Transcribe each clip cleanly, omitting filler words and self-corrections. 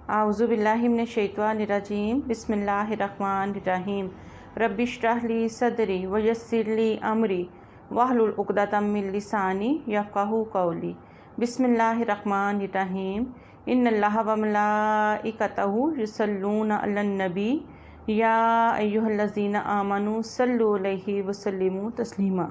आऊज़ु बिल्लाहि मिनश शैतानिर रजीम बिस्मिल्लाहिर्रहमानिर्रहीम रब्बि इश्रह ली सदरी व यस्सिर ली अमरी वहलुल उक़दतम मिन लिसानी यफ़क़हू क़ौली। बिस्मिल्लाहिर्रहमानिर्रहीम इन्नल्लाह व मलाइकतहू युसल्लूना अलन नबी या अय्युहल्लज़ीना आमनू सल्लु अलैहि व सल्लिमू तस्लीमा।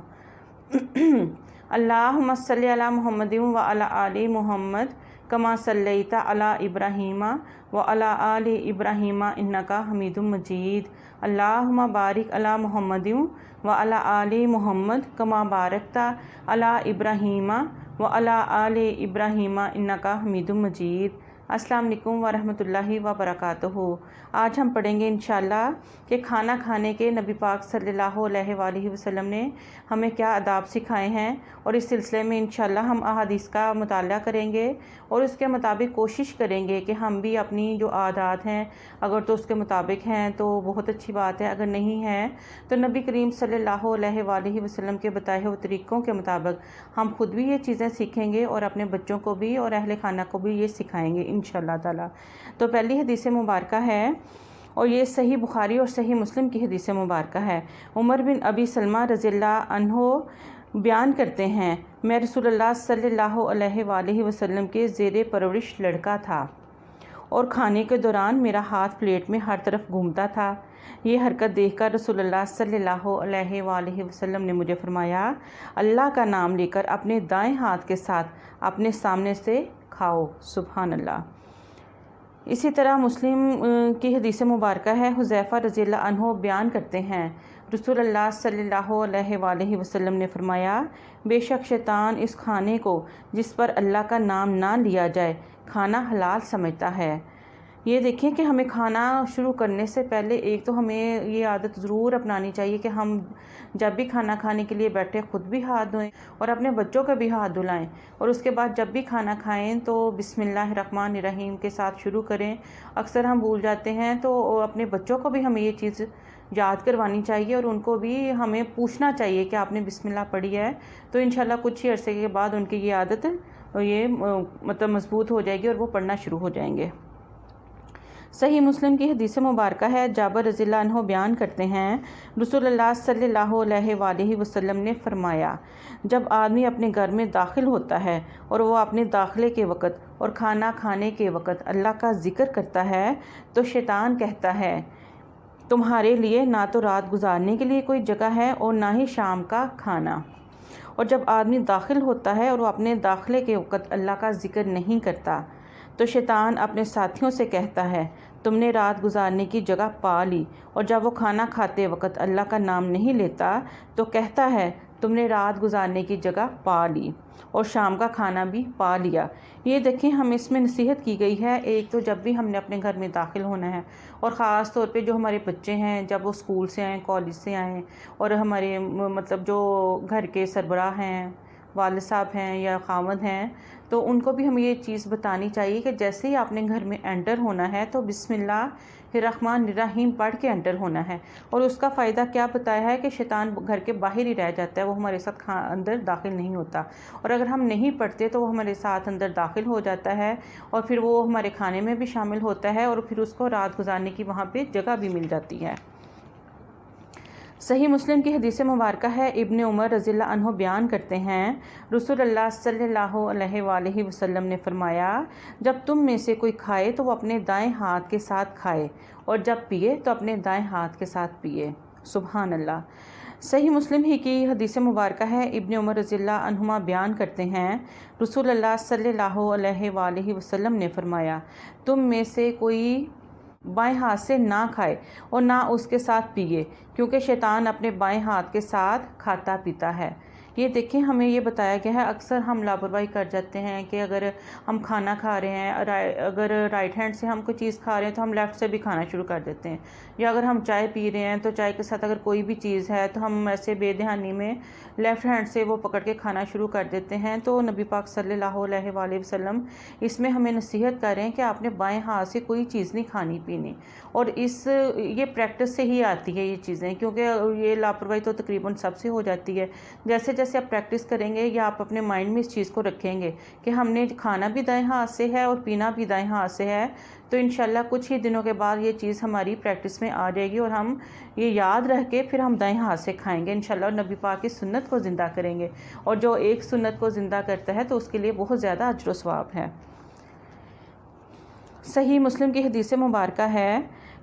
अल्लाहुम्मा सल्लि अला मुहम्मदिन व अला आलि मुहम्मद कमा सल्लैता अला इब्राहीमा व अला आलि इब्राहीमा इन्नका हमीदुम मजीद। अल्लाहुम्मा बारिक अला मुहम्मदिन व अला आलि मुहम्मद कमा बारकता अला इब्राहीमा व अला आलि इब्राहीमा इन्नका हमीदुम मजीद। अस्सलाम वालेकुम व रहमतुल्लाहि व बरकातुहू। आज हम पढ़ेंगे इंशाअल्लाह कि खाना खाने के नबी पाक सल्लल्लाहु अलैहि वसल्लम ने हमें क्या आदाब सिखाए हैं, और इस सिलसिले में इंशाअल्लाह हम अहादीस का मुताला करेंगे और उसके मुताबिक कोशिश करेंगे कि हम भी अपनी जो आदत हैं अगर तो उसके मुताबिक हैं तो बहुत अच्छी बात है, अगर नहीं है तो नबी करीम सल्लल्लाहु अलैहि वसल्लम के बताए हुए तरीक़ों के मुताबिक हम खुद भी ये चीज़ें सीखेंगे और अपने बच्चों को भी और अहले खाना को भी ये सिखाएंगे इंशाअल्लाह ताला। तो पहली हदीस मुबारक है और ये सही बुखारी और सही मुस्लिम की हदीस मुबारक है। उमर बिन अबी सलमा रज़ियल्लाहु अन्हु बयान करते हैं, मैं रसूलुल्लाह सल्लल्लाहु अलैहि वसल्लम के ज़ेरे परवरिश लड़का था और खाने के दौरान मेरा हाथ प्लेट में हर तरफ घूमता था। ये हरकत देखकर रसूलुल्लाह सल्लल्लाहु अलैहि वसल्लम ने मुझे फरमाया, अल्लाह का नाम लेकर अपने दाएं हाथ के साथ अपने सामने से खाओ। सुभान अल्लाह। इसी तरह मुस्लिम की हदीस मुबारक है। हुज़ैफ़ा रज़ियल्लाहु अन्हु बयान करते हैं, रसूलुल्लाह सल्लल्लाहु अलैहि वसल्लम ने फरमाया, बेशक शैतान इस खाने को जिस पर अल्लाह का नाम ना लिया जाए खाना हलाल समझता है। ये देखें कि हमें खाना शुरू करने से पहले एक तो हमें ये आदत ज़रूर अपनानी चाहिए कि हम जब भी खाना खाने के लिए बैठे खुद भी हाथ धोएं और अपने बच्चों के भी हाथ धुलाएं, और उसके बाद जब भी खाना खाएं तो बिस्मिल्लाहिर्रहमानिर्रहीम के साथ शुरू करें। अक्सर हम भूल जाते हैं, तो अपने बच्चों को भी हमें ये चीज़ याद करवानी चाहिए और उनको भी हमें पूछना चाहिए कि आपने बिस्मिल्लाह पढ़ी है, तो इंशाल्लाह कुछ ही अरसे के बाद उनकी ये आदत ये मतलब मजबूत हो जाएगी और वो पढ़ना शुरू हो जाएंगे। सही मुस्लिम की हदीस मुबारक है। जाबर रज़ियल्लाहु अन्हु बयान करते हैं, रसूलुल्लाह सल्लल्लाहु अलैहि वसल्लम ने फरमाया, जब आदमी अपने घर में दाखिल होता है और वो अपने दाखिले के वक़्त और खाना खाने के वक़्त अल्लाह का ज़िक्र करता है तो शैतान कहता है, तुम्हारे लिए ना तो रात गुजारने के लिए कोई जगह है और ना ही शाम का खाना। और जब आदमी दाखिल होता है और वो अपने दाखिले के वक़्त अल्लाह का ज़िक्र नहीं करता तो शैतान अपने साथियों से कहता है, तुमने रात गुजारने की जगह पा ली। और जब वो खाना खाते वक़्त अल्लाह का नाम नहीं लेता तो कहता है, तुमने रात गुजारने की जगह पा ली और शाम का खाना भी पा लिया। ये देखें, हमें इसमें नसीहत की गई है। एक तो जब भी हमने अपने घर में दाखिल होना है, और ख़ास तौर पे जो हमारे बच्चे हैं जब वो स्कूल से आएँ, कॉलेज से आएँ, और हमारे मतलब जो घर के सरबराह हैं, वालिद साहब हैं या खामद हैं, तो उनको भी हमें ये चीज़ बतानी चाहिए कि जैसे ही आपने घर में एंटर होना है तो बिस्मिल्लाहिर्रहमानिर्रहीम पढ़ के एंटर होना है। और उसका फ़ायदा क्या बताया है कि शैतान घर के बाहर ही रह जाता है, वो हमारे साथ अंदर दाखिल नहीं होता, और अगर हम नहीं पढ़ते तो वो हमारे साथ अंदर दाखिल हो जाता है और फिर वो हमारे खाने में भी शामिल होता है और फिर उसको रात गुजारने की वहाँ पर जगह भी मिल जाती है। सही मुस्लिम की हदीस मुबारक है। इब्न उमर रज़ियल्लाहु अन्हु बयान करते हैं, रसूलुल्लाह सल्लल्लाहु अलैहि वसल्लम ने फरमाया, जब तुम में से कोई खाए तो वो अपने दाएं हाथ के साथ खाए और जब पिए तो अपने दाएं हाथ के साथ पिए। सुभान अल्लाह। सही मुस्लिम ही की हदीस मुबारक है। इब्न उमर रज़ियल्लाहु अन्हुमा बयान करते हैं, रसूलुल्लाह सल्लल्लाहु अलैहि वसल्लम ने फरमाया, तुम में से कोई बाएं हाथ से ना खाए और ना उसके साथ पिए, क्योंकि शैतान अपने बाएं हाथ के साथ खाता पीता है। ये देखें, हमें ये बताया गया है। अक्सर हम लापरवाही कर जाते हैं कि अगर हम खाना खा रहे हैं, अगर राइट हैंड से हम कोई चीज़ खा रहे हैं तो हम लेफ़्ट से भी खाना शुरू कर देते हैं, या अगर हम चाय पी रहे हैं तो चाय के साथ अगर कोई भी चीज़ है तो हम ऐसे बेध्यानी में लेफ़्ट हैंड से वो पकड़ के खाना शुरू कर देते हैं। तो नबी पाक सल्लल्लाहु अलैहि वसल्लम इसमें हमें नसीहत कर रहे हैं कि आपने बाएं हाथ से कोई चीज़ नहीं खानी पीनी, और ये प्रैक्टिस से ही आती है ये चीज़ें, क्योंकि ये लापरवाही तो तकरीबन सबसे हो जाती है। जैसे جیسے آپ پریکٹس کریں گے یا آپ اپنے مائنڈ میں اس چیز کو رکھیں گے کہ ہم نے کھانا بھی دائیں ہاتھ سے ہے اور پینا بھی دائیں ہاتھ سے ہے، تو انشاءاللہ کچھ ہی دنوں کے بعد یہ چیز ہماری پریکٹس میں آ جائے گی اور ہم یہ یاد رکھ کے پھر ہم دائیں ہاتھ سے کھائیں گے انشاءاللہ، اور نبی پاک کی سنت کو زندہ کریں گے، اور جو ایک سنت کو زندہ کرتا ہے تو اس کے لیے بہت زیادہ اجر و ثواب ہے۔ صحیح مسلم کی حدیث مبارکہ ہے،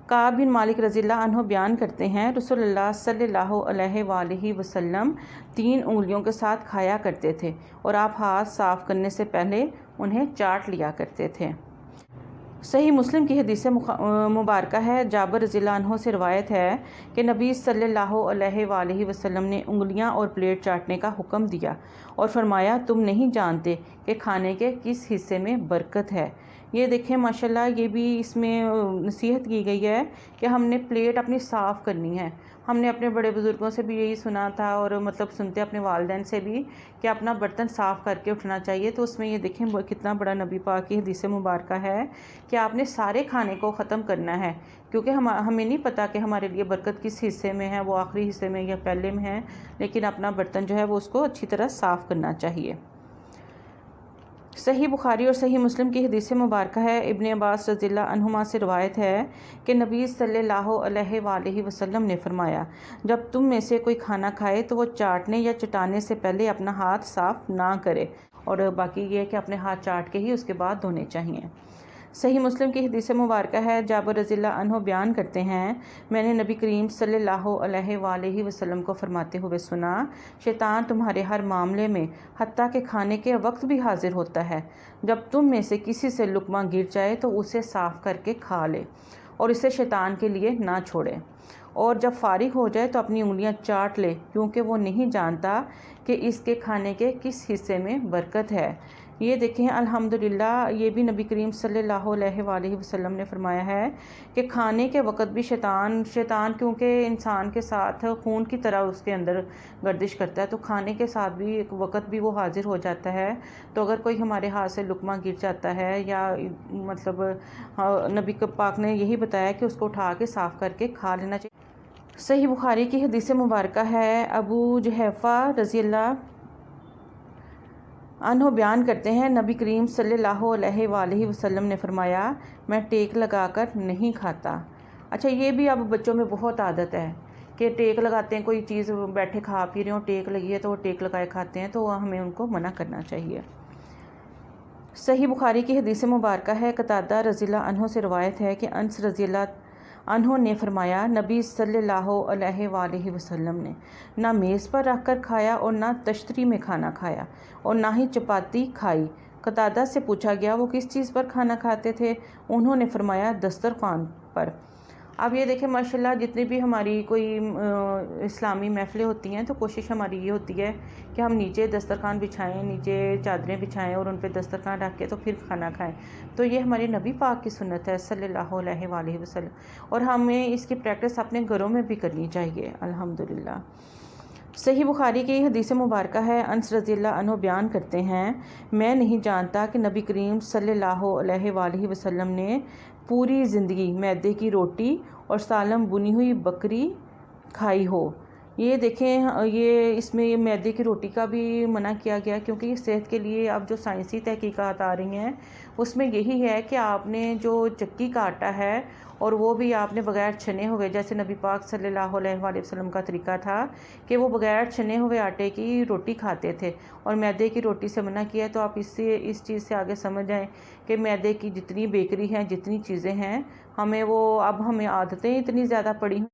کعب بن مالک رضی اللہ عنہ بیان کرتے ہیں رسول اللہ صلی اللہ علیہ وآلہ وسلم 3 انگلیوں کے ساتھ کھایا کرتے تھے اور آپ ہاتھ صاف کرنے سے پہلے انہیں چاٹ لیا کرتے تھے۔ صحیح مسلم کی حدیث مبارکہ ہے، جابر رضی اللہ عنہ سے روایت ہے کہ نبی صلی اللہ علیہ وآلہ وسلم نے انگلیاں اور پلیٹ چاٹنے کا حکم دیا اور فرمایا تم نہیں جانتے کہ کھانے کے کس حصے میں برکت ہے۔ یہ دیکھیں ماشاءاللہ یہ بھی اس میں نصیحت کی گئی ہے کہ ہم نے پلیٹ اپنی صاف کرنی ہے۔ ہم نے اپنے بڑے بزرگوں سے بھی یہی سنا تھا اور مطلب سنتے اپنے والدین سے بھی کہ اپنا برتن صاف کر کے اٹھنا چاہیے، تو اس میں یہ دیکھیں کتنا بڑا نبی پاک کی حدیث مبارکہ ہے کہ آپ نے سارے کھانے کو ختم کرنا ہے، کیونکہ ہمیں نہیں پتہ کہ ہمارے لیے برکت کس حصے میں ہے، وہ آخری حصے میں یا پہلے میں ہے، لیکن اپنا برتن جو ہے وہ اس کو اچھی طرح صاف کرنا چاہیے۔ صحیح بخاری اور صحیح مسلم کی حدیث مبارکہ ہے، ابن عباس رضی اللہ عنہما سے روایت ہے کہ نبی صلی اللہ علیہ وآلہ وسلم نے فرمایا جب تم میں سے کوئی کھانا کھائے تو وہ چاٹنے یا چٹانے سے پہلے اپنا ہاتھ صاف نہ کرے، اور باقی یہ ہے کہ اپنے ہاتھ چاٹ کے ہی اس کے بعد دھونے چاہیے۔ صحیح مسلم کی حدیث مبارکہ ہے، جابر رضی اللہ عنہ بیان کرتے ہیں میں نے نبی کریم صلی اللہ علیہ وآلہ وسلم کو فرماتے ہوئے سنا شیطان تمہارے ہر معاملے میں حتیٰ کہ کھانے کے وقت بھی حاضر ہوتا ہے، جب تم میں سے کسی سے لقمہ گر جائے تو اسے صاف کر کے کھا لے اور اسے شیطان کے لیے نہ چھوڑے، اور جب فارغ ہو جائے تو اپنی انگلیاں چاٹ لے کیونکہ وہ نہیں جانتا کہ اس کے کھانے کے کس حصے میں برکت ہے۔ یہ دیکھیں الحمدللہ یہ بھی نبی کریم صلی اللہ علیہ وآلہ وسلم نے فرمایا ہے کہ کھانے کے وقت بھی شیطان کیونکہ انسان کے ساتھ خون کی طرح اس کے اندر گردش کرتا ہے، تو کھانے کے ساتھ بھی ایک وقت بھی وہ حاضر ہو جاتا ہے، تو اگر کوئی ہمارے ہاتھ سے لقمہ گر جاتا ہے یا مطلب نبی پاک نے یہی بتایا کہ اس کو اٹھا کے صاف کر کے کھا لینا چاہیے۔ صحیح بخاری کی حدیث مبارکہ ہے، ابو جحیفہ رضی اللہ عنہ بیان کرتے ہیں نبی کریم صلی اللہ علیہ وآلہ وسلم نے فرمایا میں ٹیک لگا کر نہیں کھاتا۔ اچھا یہ بھی اب بچوں میں بہت عادت ہے کہ ٹیک لگاتے ہیں، کوئی چیز بیٹھے کھا پی رہے ہوں ٹیک لگی ہے تو وہ ٹیک لگائے کھاتے ہیں، تو ہمیں ان کو منع کرنا چاہیے۔ صحیح بخاری کی حدیث مبارکہ ہے، قتادہ رضی اللہ عنہ سے روایت ہے کہ انس رضی اللہ عنہ نے فرمایا نبی صلی اللہ علیہ وآلہ وسلم نے نہ میز پر رکھ کر کھایا اور نہ تشتری میں کھانا کھایا اور نہ ہی چپاتی کھائی۔ قتادہ سے پوچھا گیا وہ کس چیز پر کھانا کھاتے تھے؟ انہوں نے فرمایا دسترخوان پر۔ اب یہ دیکھیں ماشاءاللہ جتنی بھی ہماری کوئی اسلامی محفلیں ہوتی ہیں تو کوشش ہماری یہ ہوتی ہے کہ ہم نیچے دسترخوان بچھائیں، نیچے چادریں بچھائیں اور ان پہ دسترخوان رکھ کے تو پھر کھانا کھائیں، تو یہ ہمارے نبی پاک کی سنت ہے صلی اللہ علیہ وآلہ وسلم، اور ہمیں اس کی پریکٹس اپنے گھروں میں بھی کرنی چاہیے الحمدللہ۔ صحیح بخاری کی حدیث مبارکہ ہے، انس رضی اللہ عنہ بیان کرتے ہیں میں نہیں جانتا کہ نبی کریم صلی اللہ علیہ وآلہ وسلم نے پوری زندگی میدے کی روٹی اور سالم بنی ہوئی بکری کھائی ہو۔ یہ دیکھیں یہ اس میں میدے کی روٹی کا بھی منع کیا گیا کیونکہ یہ صحت کے لیے اب جو سائنسی تحقیقات آ رہی ہیں اس میں یہی ہے کہ آپ نے جو چکی کا آٹا ہے اور وہ بھی آپ نے بغیر چھنے ہوئے، جیسے نبی پاک صلی اللہ علیہ وآلہ وسلم کا طریقہ تھا کہ وہ بغیر چھنے ہوئے آٹے کی روٹی کھاتے تھے اور میدے کی روٹی سے منع کیا ہے، تو آپ اس چیز سے آگے سمجھ جائیں کہ میدے کی جتنی بیکری ہیں، جتنی چیزیں ہیں، ہمیں عادتیں اتنی زیادہ پڑی ہیں